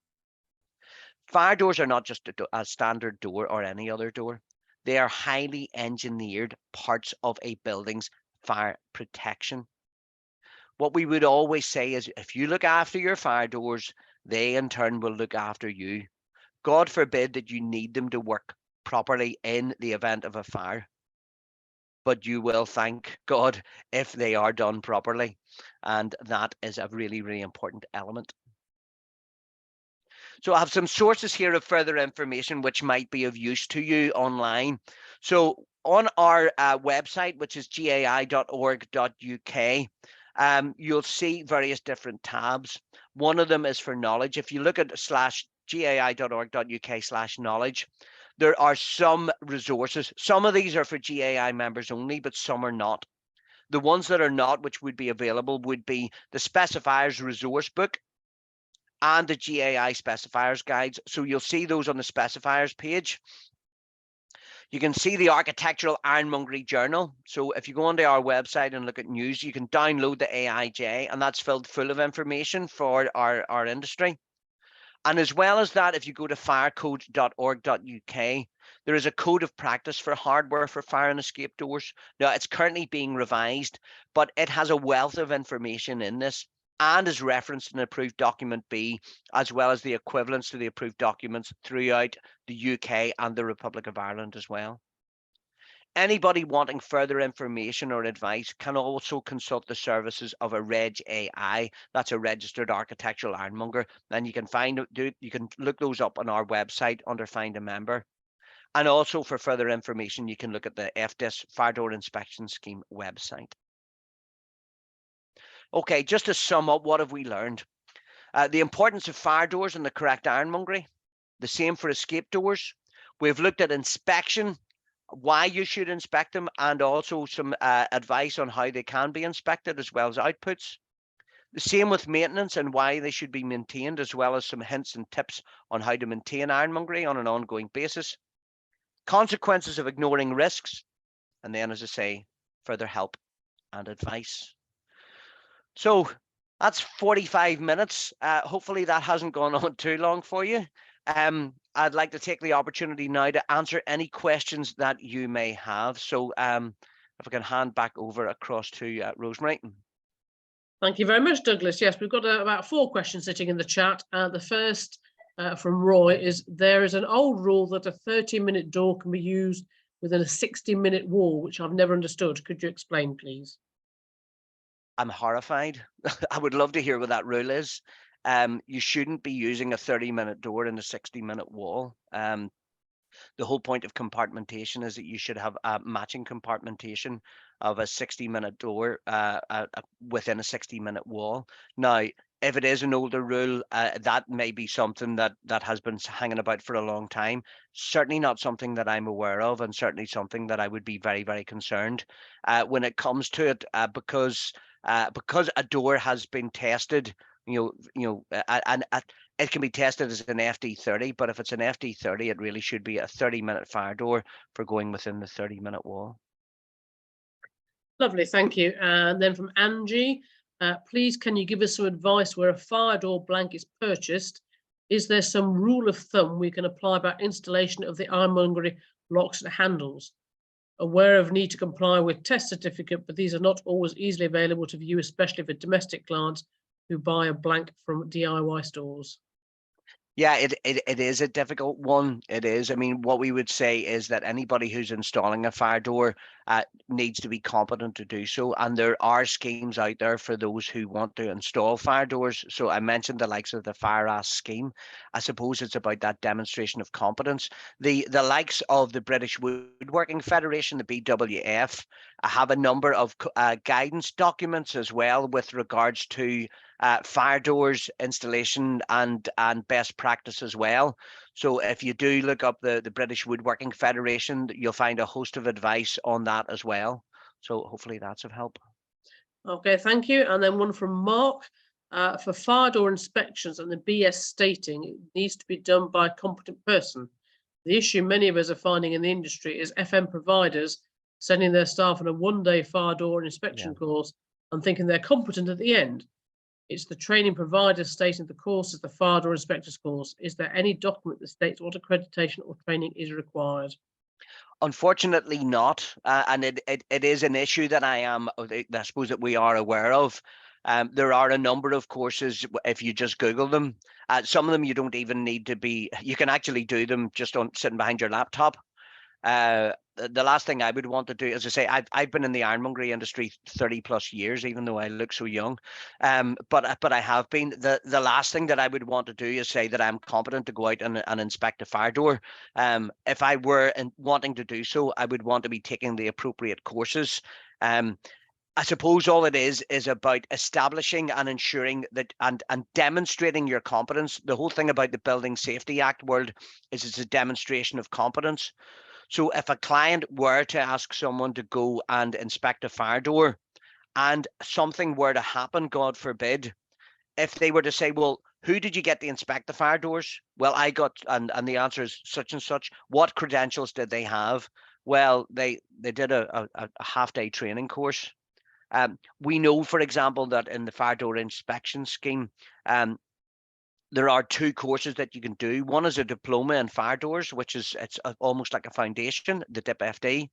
Fire doors are not just a standard door or any other door. They are highly engineered parts of a building's fire protection. What we would always say is, if you look after your fire doors, they in turn will look after you. God forbid that you need them to work properly in the event of a fire, but you will thank God if they are done properly. And that is a really, really important element. So I have some sources here of further information which might be of use to you online. So on our website, which is gai.org.uk, you'll see various different tabs. One of them is for knowledge. If you look at gai.org.uk/knowledge, there are some resources. Some of these are for GAI members only, but some are not. The ones that are not, which would be available, would be the Specifiers Resource Book and the GAI Specifiers Guides. So you'll see those on the Specifiers page. You can see the Architectural Ironmongery Journal. So if you go onto our website and look at news, you can download the AIJ, and that's filled full of information for our industry. And as well as that, if you go to firecode.org.uk, there is a code of practice for hardware for fire and escape doors. Now, it's currently being revised, but it has a wealth of information in this and is referenced in approved document B, as well as the equivalents to the approved documents throughout the UK and the Republic of Ireland as well. Anybody wanting further information or advice can also consult the services of a Reg AI. That's a registered architectural ironmonger. And you can look those up on our website under Find a Member. And also for further information, you can look at the FDIS Fire Door Inspection Scheme website. Okay, just to sum up, what have we learned? The importance of fire doors and the correct ironmongery. The same for escape doors. We've looked at inspection, why you should inspect them, and also some advice on how they can be inspected as well as outputs. The same with maintenance and why they should be maintained, as well as some hints and tips on how to maintain ironmongery on an ongoing basis. Consequences of ignoring risks, and then, as I say, further help and advice. So that's 45 minutes. Hopefully that hasn't gone on too long for you. I'd like to take the opportunity now to answer any questions that you may have. So if I can hand back over across to Rosemary. Thank you very much, Douglas. Yes, we've got about 4 questions sitting in the chat. The first from Roy is, there is an old rule that a 30-minute door can be used within a 60-minute wall, which I've never understood. Could you explain, please? I'm horrified. I would love to hear what that rule is. You shouldn't be using a 30-minute door in a 60-minute wall. The whole point of compartmentation is that you should have a matching compartmentation of a 60-minute door within a 60-minute wall. Now, if it is an older rule, that may be something that has been hanging about for a long time. Certainly not something that I'm aware of, and certainly something that I would be very, very concerned when it comes to it, because a door has been tested, and it can be tested as an FD30, but if it's an FD30, it really should be a 30-minute fire door for going within the 30-minute wall. Lovely, thank you. And then from Angie, please can you give us some advice where a fire door blank is purchased? Is there some rule of thumb we can apply about installation of the ironmongery locks and handles? Aware of need to comply with test certificate, but these are not always easily available to view, especially for domestic clients who buy a blank from DIY stores. Yeah, it is a difficult one. It is. I mean, what we would say is that anybody who's installing a fire door needs to be competent to do so. And there are schemes out there for those who want to install fire doors. So I mentioned the likes of the Fire Ass scheme. I suppose it's about that demonstration of competence. The likes of the British Woodworking Federation, the BWF, have a number of guidance documents as well with regards to fire doors installation and best practice as well. So if you do look up the British Woodworking Federation, you'll find a host of advice on that as well. So hopefully that's of help. Okay, thank you. And then one from Mark. For fire door inspections and the BS stating it needs to be done by a competent person. The issue many of us are finding in the industry is FM providers sending their staff on a one-day fire door inspection course and thinking they're competent at the end. It's the training provider stating the course is the fire door inspector's course. Is there any document that states what accreditation or training is required? Unfortunately not, and it is an issue that I suppose that we are aware of. There are a number of courses, if you just Google them. Some of them you don't even need to be, you can actually do them just on sitting behind your laptop. The last thing I would want to do, as I say, I've been in the ironmongery industry 30 plus years, even though I look so young. But I have been. The last thing that I would want to do is say that I'm competent to go out and inspect a fire door. If I were wanting to do so, I would want to be taking the appropriate courses. I suppose all it is about establishing and ensuring that and demonstrating your competence. The whole thing about the Building Safety Act world is it's a demonstration of competence. So if a client were to ask someone to go and inspect a fire door and something were to happen, God forbid, if they were to say, well, who did you get to inspect the fire doors? Well, I got, and the answer is such and such. What credentials did they have? Well, they did a half-day training course. We know, for example, that in the fire door inspection scheme, there are 2 courses that you can do. One is a diploma in fire doors, which is it's almost like a foundation, the DIP FD.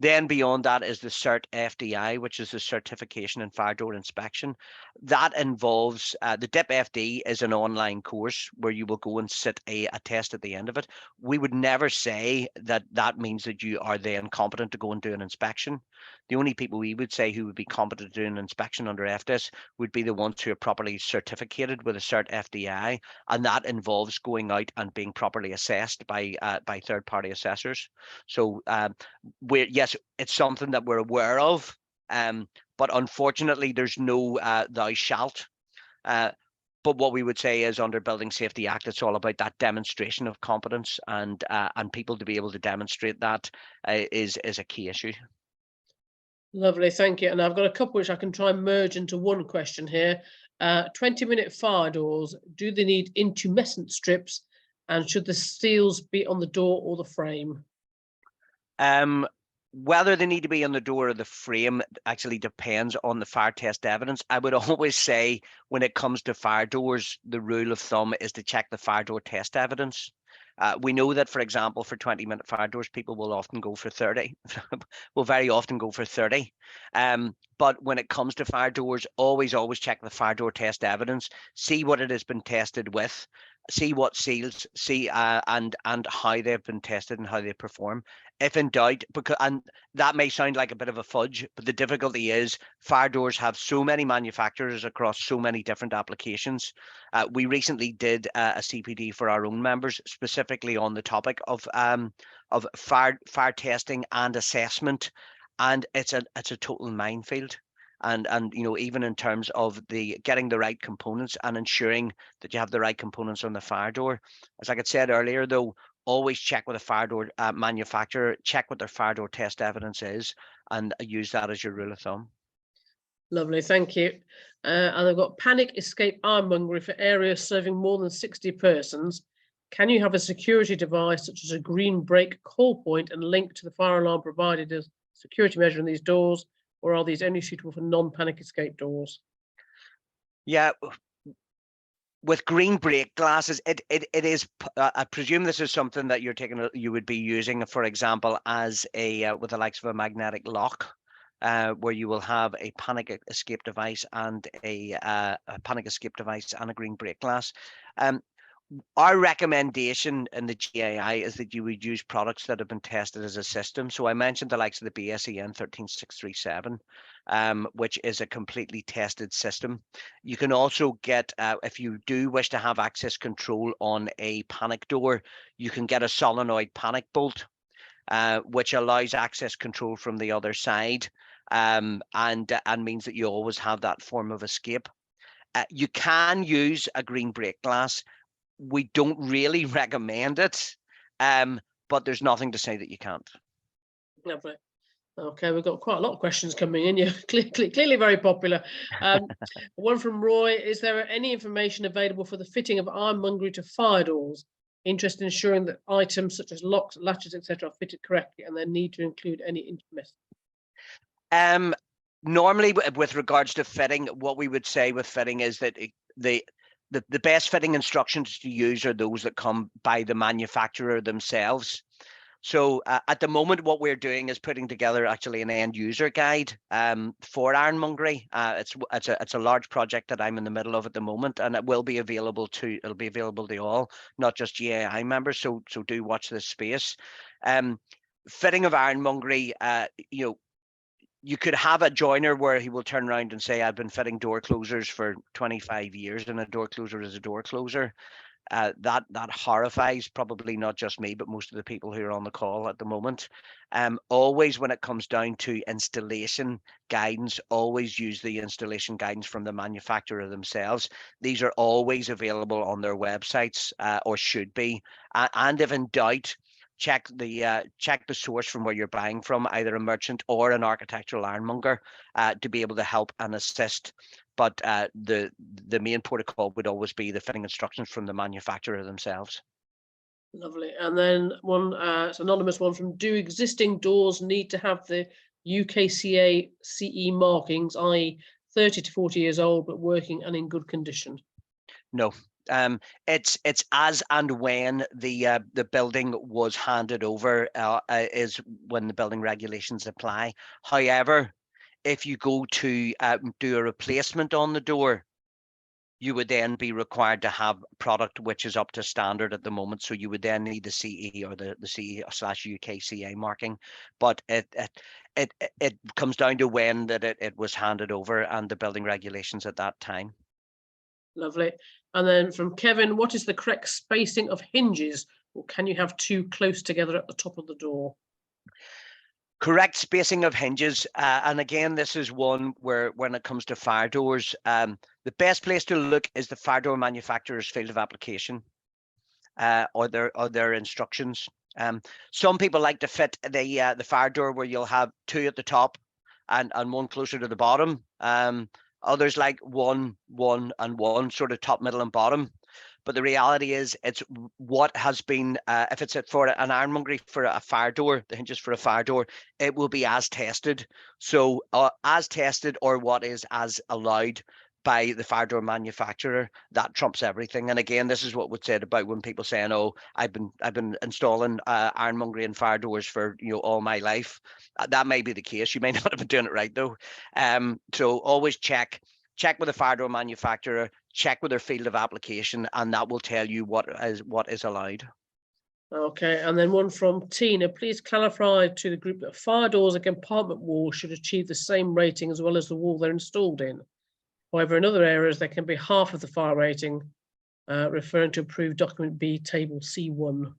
Then beyond that is the Cert FDI, which is the Certification in Fire Door Inspection. That involves, the DIP FD is an online course where you will go and sit a test at the end of it. We would never say that that means that you are then competent to go and do an inspection. The only people we would say who would be competent to do an inspection under FDIS would be the ones who are properly certificated with a Cert FDI, and that involves going out and being properly assessed by third-party assessors. So yes, it's something that we're aware of, but unfortunately there's no thou shalt. But what we would say is under Building Safety Act, it's all about that demonstration of competence, and people to be able to demonstrate that is a key issue. Lovely, thank you. And I've got a couple which I can try and merge into one question here. 20-minute fire doors, do they need intumescent strips, and should the seals be on the door or the frame? Whether they need to be on the door or the frame actually depends on the fire test evidence. I would always say when it comes to fire doors, the rule of thumb is to check the fire door test evidence. We know that, for example, for 20-minute fire doors, people will often go for 30, will very often go for 30. But when it comes to fire doors, always check the fire door test evidence, see what it has been tested with, see what seals, and how they've been tested and how they perform. If in doubt, and that may sound like a bit of a fudge, but the difficulty is fire doors have so many manufacturers across so many different applications. We recently did a CPD for our own members, specifically on the topic of fire testing and assessment, and it's a total minefield. And you know, even in terms of the getting the right components and ensuring that you have the right components on the fire door. As I said earlier, though, always check with a fire door manufacturer, check what their fire door test evidence is, and use that as your rule of thumb. Lovely, thank you. And I've got panic escape ironmongery for areas serving more than 60 persons. Can you have a security device such as a green brake call point and link to the fire alarm provided as security measure in these doors, or are these only suitable for non-panic escape doors? Yeah, with green brake glasses, it is. I presume this is something that you would be using, for example, as with the likes of a magnetic lock, where you will have a panic escape device and a panic escape device and a green brake glass. Our recommendation in the GAI is that you would use products that have been tested as a system. So I mentioned the likes of the BSEN 13637, which is a completely tested system. You can also get, if you do wish to have access control on a panic door, you can get a solenoid panic bolt, which allows access control from the other side, and means that you always have that form of escape. You can use a green brake glass. We don't really recommend it, but there's nothing to say that you can't. Lovely. Okay, we've got quite a lot of questions coming in. You're clearly very popular. One from Roy: is there any information available for the fitting of ironmongery to fire doors? Interested in ensuring that items such as locks, latches, etc. are fitted correctly, and they need to include any intimacy. Normally, with regards to fitting, what we would say with fitting is that the best fitting instructions to use are those that come by the manufacturer themselves. So at the moment, what we're doing is putting together actually an end user guide for ironmongery. It's a large project that I'm in the middle of at the moment, and it will be available to all, not just GAI members. So do watch this space. Fitting of ironmongery, you could have a joiner where he will turn around and say, I've been fitting door closers for 25 years, and a door closer is a door closer. That horrifies probably not just me, but most of the people who are on the call at the moment. Always, when it comes down to installation guidance, always use the installation guidance from the manufacturer themselves. These are always available on their websites, or should be. And if in doubt, check the source from where you're buying from, either a merchant or an architectural ironmonger, to be able to help and assist. But the main protocol would always be the fitting instructions from the manufacturer themselves. Lovely. And then one, it's an anonymous one from: do existing doors need to have the UKCA CE markings, i.e. 30 to 40 years old, but working and in good condition? No. It's as and when the building was handed over is when the building regulations apply. However, if you go to do a replacement on the door, you would then be required to have product which is up to standard at the moment. So you would then need the CE or the CE/UKCA marking. But it comes down to when that it was handed over and the building regulations at that time. Lovely. And then from Kevin, what is the correct spacing of hinges? Or can you have two close together at the top of the door? Correct spacing of hinges. And again, this is one where when it comes to fire doors, the best place to look is the fire door manufacturer's field of application or their instructions. Some people like to fit the fire door where you'll have two at the top and one closer to the bottom. Others like one, and one, sort of top, middle, and bottom. But the reality is, it's what has been, if it's for an ironmongery for a fire door, the hinges for a fire door, it will be as tested. So as tested, or what is as allowed by the fire door manufacturer, that trumps everything. And again, this is what was said about when people saying, "Oh, I've been installing ironmongery and fire doors for all my life." That may be the case. You may not have been doing it right though. So always check with the fire door manufacturer, check with their field of application, and that will tell you what is allowed. Okay, and then one from Tina. Please clarify to the group that fire doors and compartment walls should achieve the same rating as well as the wall they're installed in. However, in other areas, there can be half of the fire rating, referring to approved document B, table C1.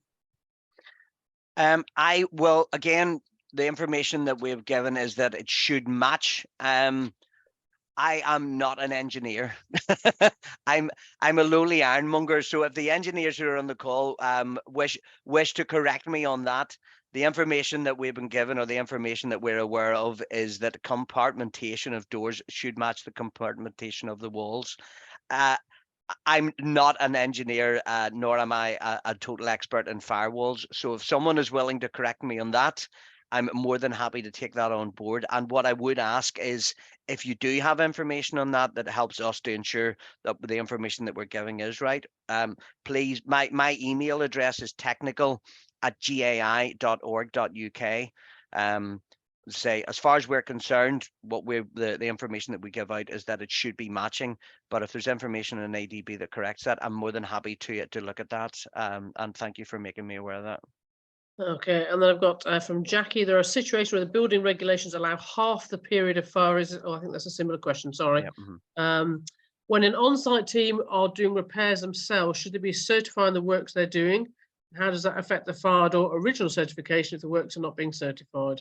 I will, again, the information that we've given is that it should match. I am not an engineer. I'm a lowly ironmonger. So if the engineers who are on the call wish to correct me on that, the information that we've been given or the information that we're aware of is that compartmentation of doors should match the compartmentation of the walls. I'm not an engineer, nor am I a total expert in firewalls. So if someone is willing to correct me on that, I'm more than happy to take that on board. And what I would ask is, if you do have information on that helps us to ensure that the information that we're giving is right, please, my email address is technical@gai.org.uk. Say, as far as we're concerned, the information that we give out is that it should be matching. But if there's information in ADB that corrects that, I'm more than happy to look at that. And thank you for making me aware of that. Okay, and then I've got from Jackie, there are situations where the building regulations allow half the period of fire. I think that's a similar question, sorry. Yeah, when an on-site team are doing repairs themselves, should they be certifying the works they're doing? How does that affect the fire door original certification if the works are not being certified?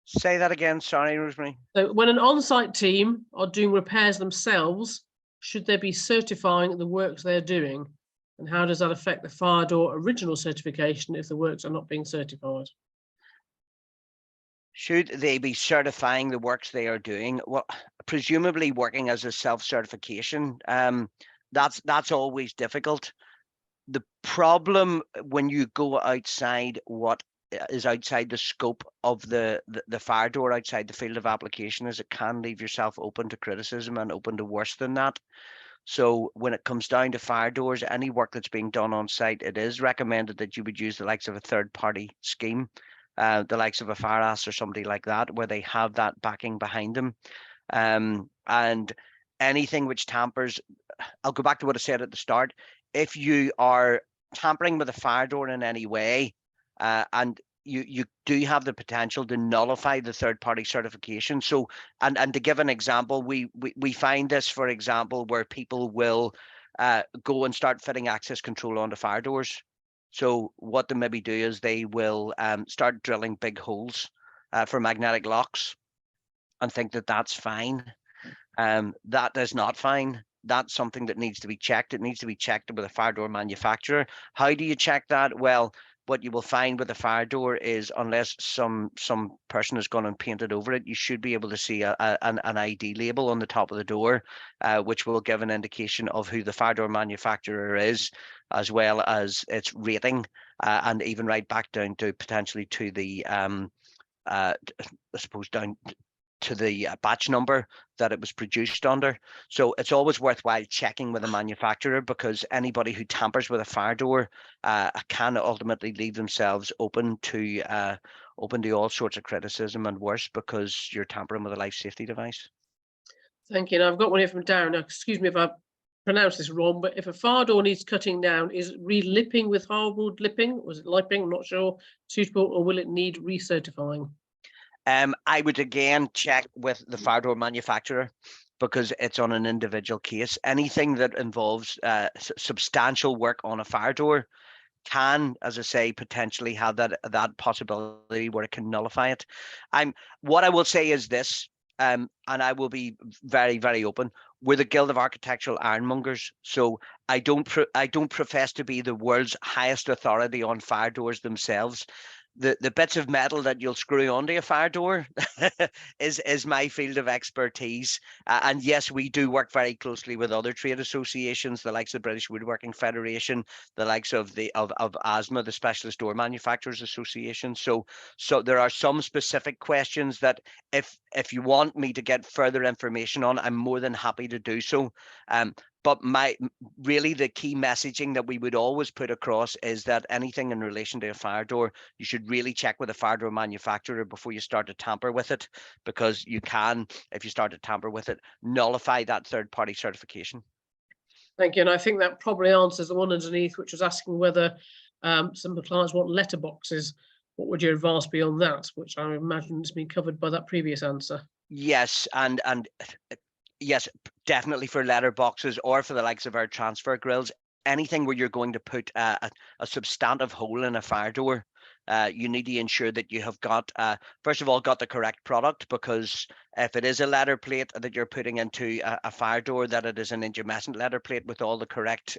Say that again, sorry, Rosemary. So when an on-site team are doing repairs themselves, should they be certifying the works they're doing? And how does that affect the fire door original certification if the works are not being certified? Should they be certifying the works they are doing? Well, presumably working as a self-certification, that's always difficult. The problem when you go outside what is outside the scope of the fire door, outside the field of application, is it can leave yourself open to criticism and open to worse than that. So when it comes down to fire doors, any work that's being done on site, it is recommended that you would use the likes of a third-party scheme, the likes of a FireAss or somebody like that, where they have that backing behind them. And anything which tampers, I'll go back to what I said at the start. If you are tampering with a fire door in any way, and you do have the potential to nullify the third-party certification. So, and to give an example, we find this, for example, where people will go and start fitting access control onto fire doors. So what they maybe do is they will start drilling big holes for magnetic locks and think that that's fine. That is not fine. That's something that needs to be checked. It needs to be checked with a fire door manufacturer. How do you check that? Well, what you will find with a fire door is, unless some person has gone and painted over it, you should be able to see an ID label on the top of the door, which will give an indication of who the fire door manufacturer is, as well as its rating, and even right back down to potentially to the I suppose down to the batch number that it was produced under. So it's always worthwhile checking with the manufacturer, because anybody who tampers with a fire door can ultimately leave themselves open to all sorts of criticism and worse, because you're tampering with a life safety device. Thank you. Now I've got one here from Darren. Now, excuse me if I pronounce this wrong, but if a fire door needs cutting down, is re-lipping with hardwood lipping, or is it lipping? I'm not sure, suitable, or will it need recertifying? I would again check with the fire door manufacturer, because it's on an individual case. Anything that involves substantial work on a fire door can, as I say, potentially have that possibility where it can nullify it. What I will say is this, and I will be very, very open. We're the Guild of Architectural Ironmongers, so I don't profess to be the world's highest authority on fire doors themselves. The bits of metal that you'll screw onto a fire door is my field of expertise. And yes, we do work very closely with other trade associations, the likes of the British Woodworking Federation, the likes of ASMA, the Specialist Door Manufacturers Association. So there are some specific questions that if you want me to get further information on, I'm more than happy to do so. But really the key messaging that we would always put across is that anything in relation to a fire door, you should really check with a fire door manufacturer before you start to tamper with it, because you can, if you start to tamper with it, nullify that third-party certification. Thank you. And I think that probably answers the one underneath, which was asking whether some clients want letterboxes. What would your advice be on that? Which I imagine has been covered by that previous answer. Yes, and yes, definitely for letterboxes, or for the likes of our transfer grills, anything where you're going to put a substantive hole in a fire door, you need to ensure that you have got, first of all, got the correct product, because if it is a letter plate that you're putting into a fire door, that it is an intumescent letter plate with all the correct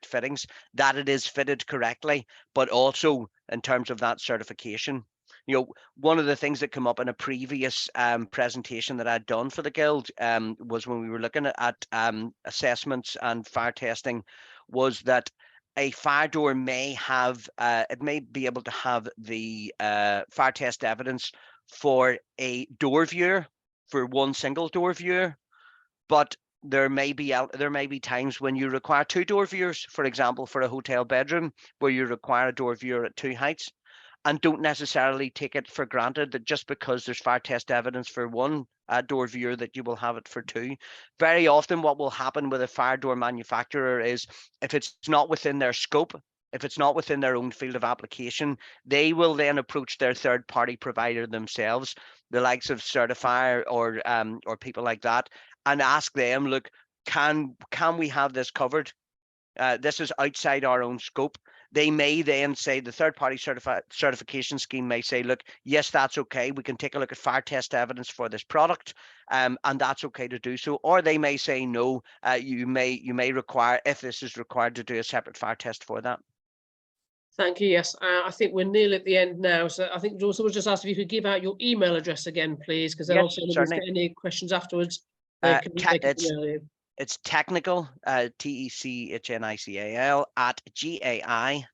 fittings, that it is fitted correctly, but also in terms of that certification. You know, one of the things that came up in a previous presentation that I'd done for the Guild was when we were looking at assessments and fire testing, was that a fire door may have, it may be able to have the fire test evidence for a door viewer, for one single door viewer, but there may be times when you require two door viewers, for example, for a hotel bedroom, where you require a door viewer at 2 heights. And don't necessarily take it for granted that just because there's fire test evidence for one door viewer that you will have it for 2. Very often what will happen with a fire door manufacturer is, if it's not within their scope, if it's not within their own field of application, they will then approach their third-party provider themselves, the likes of Certifier or people like that, and ask them, look, can we have this covered? This is outside our own scope. They may then say, the third-party certification scheme may say, look, yes, that's okay. We can take a look at fire test evidence for this product, and that's okay to do so. Or they may say, no, you may require, if this is required, to do a separate fire test for that. Thank you. Yes, I think we're nearly at the end now. So I think also we'll just ask if you could give out your email address again, please, because then also if there's any questions afterwards, they can email you. It's technical, technical at gai.org.uk.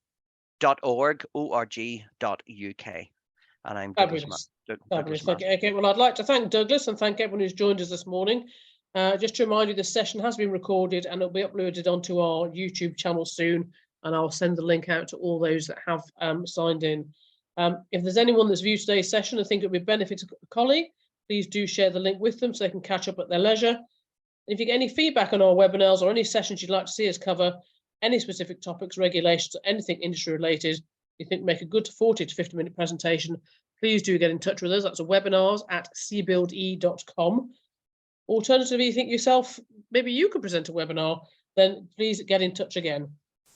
And I'm Douglas. Fabulous. Okay, well, I'd like to thank Douglas and thank everyone who's joined us this morning. Just to remind you, this session has been recorded and it'll be uploaded onto our YouTube channel soon. And I'll send the link out to all those that have signed in. If there's anyone that's viewed today's session and think it would be benefit to a colleague, please do share the link with them so they can catch up at their leisure. If you get any feedback on our webinars or any sessions you'd like to see us cover, any specific topics, regulations, or anything industry related, you think make a good 40 to 50 minute presentation, please do get in touch with us. That's webinars@cbuilde.com. Alternatively, you think yourself, maybe you could present a webinar, then please get in touch again.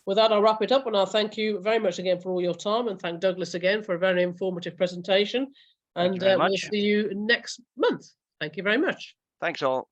With that, I'll wrap it up and I'll thank you very much again for all your time and thank Douglas again for a very informative presentation. And we'll see you next month. Thank you very much. Thanks all.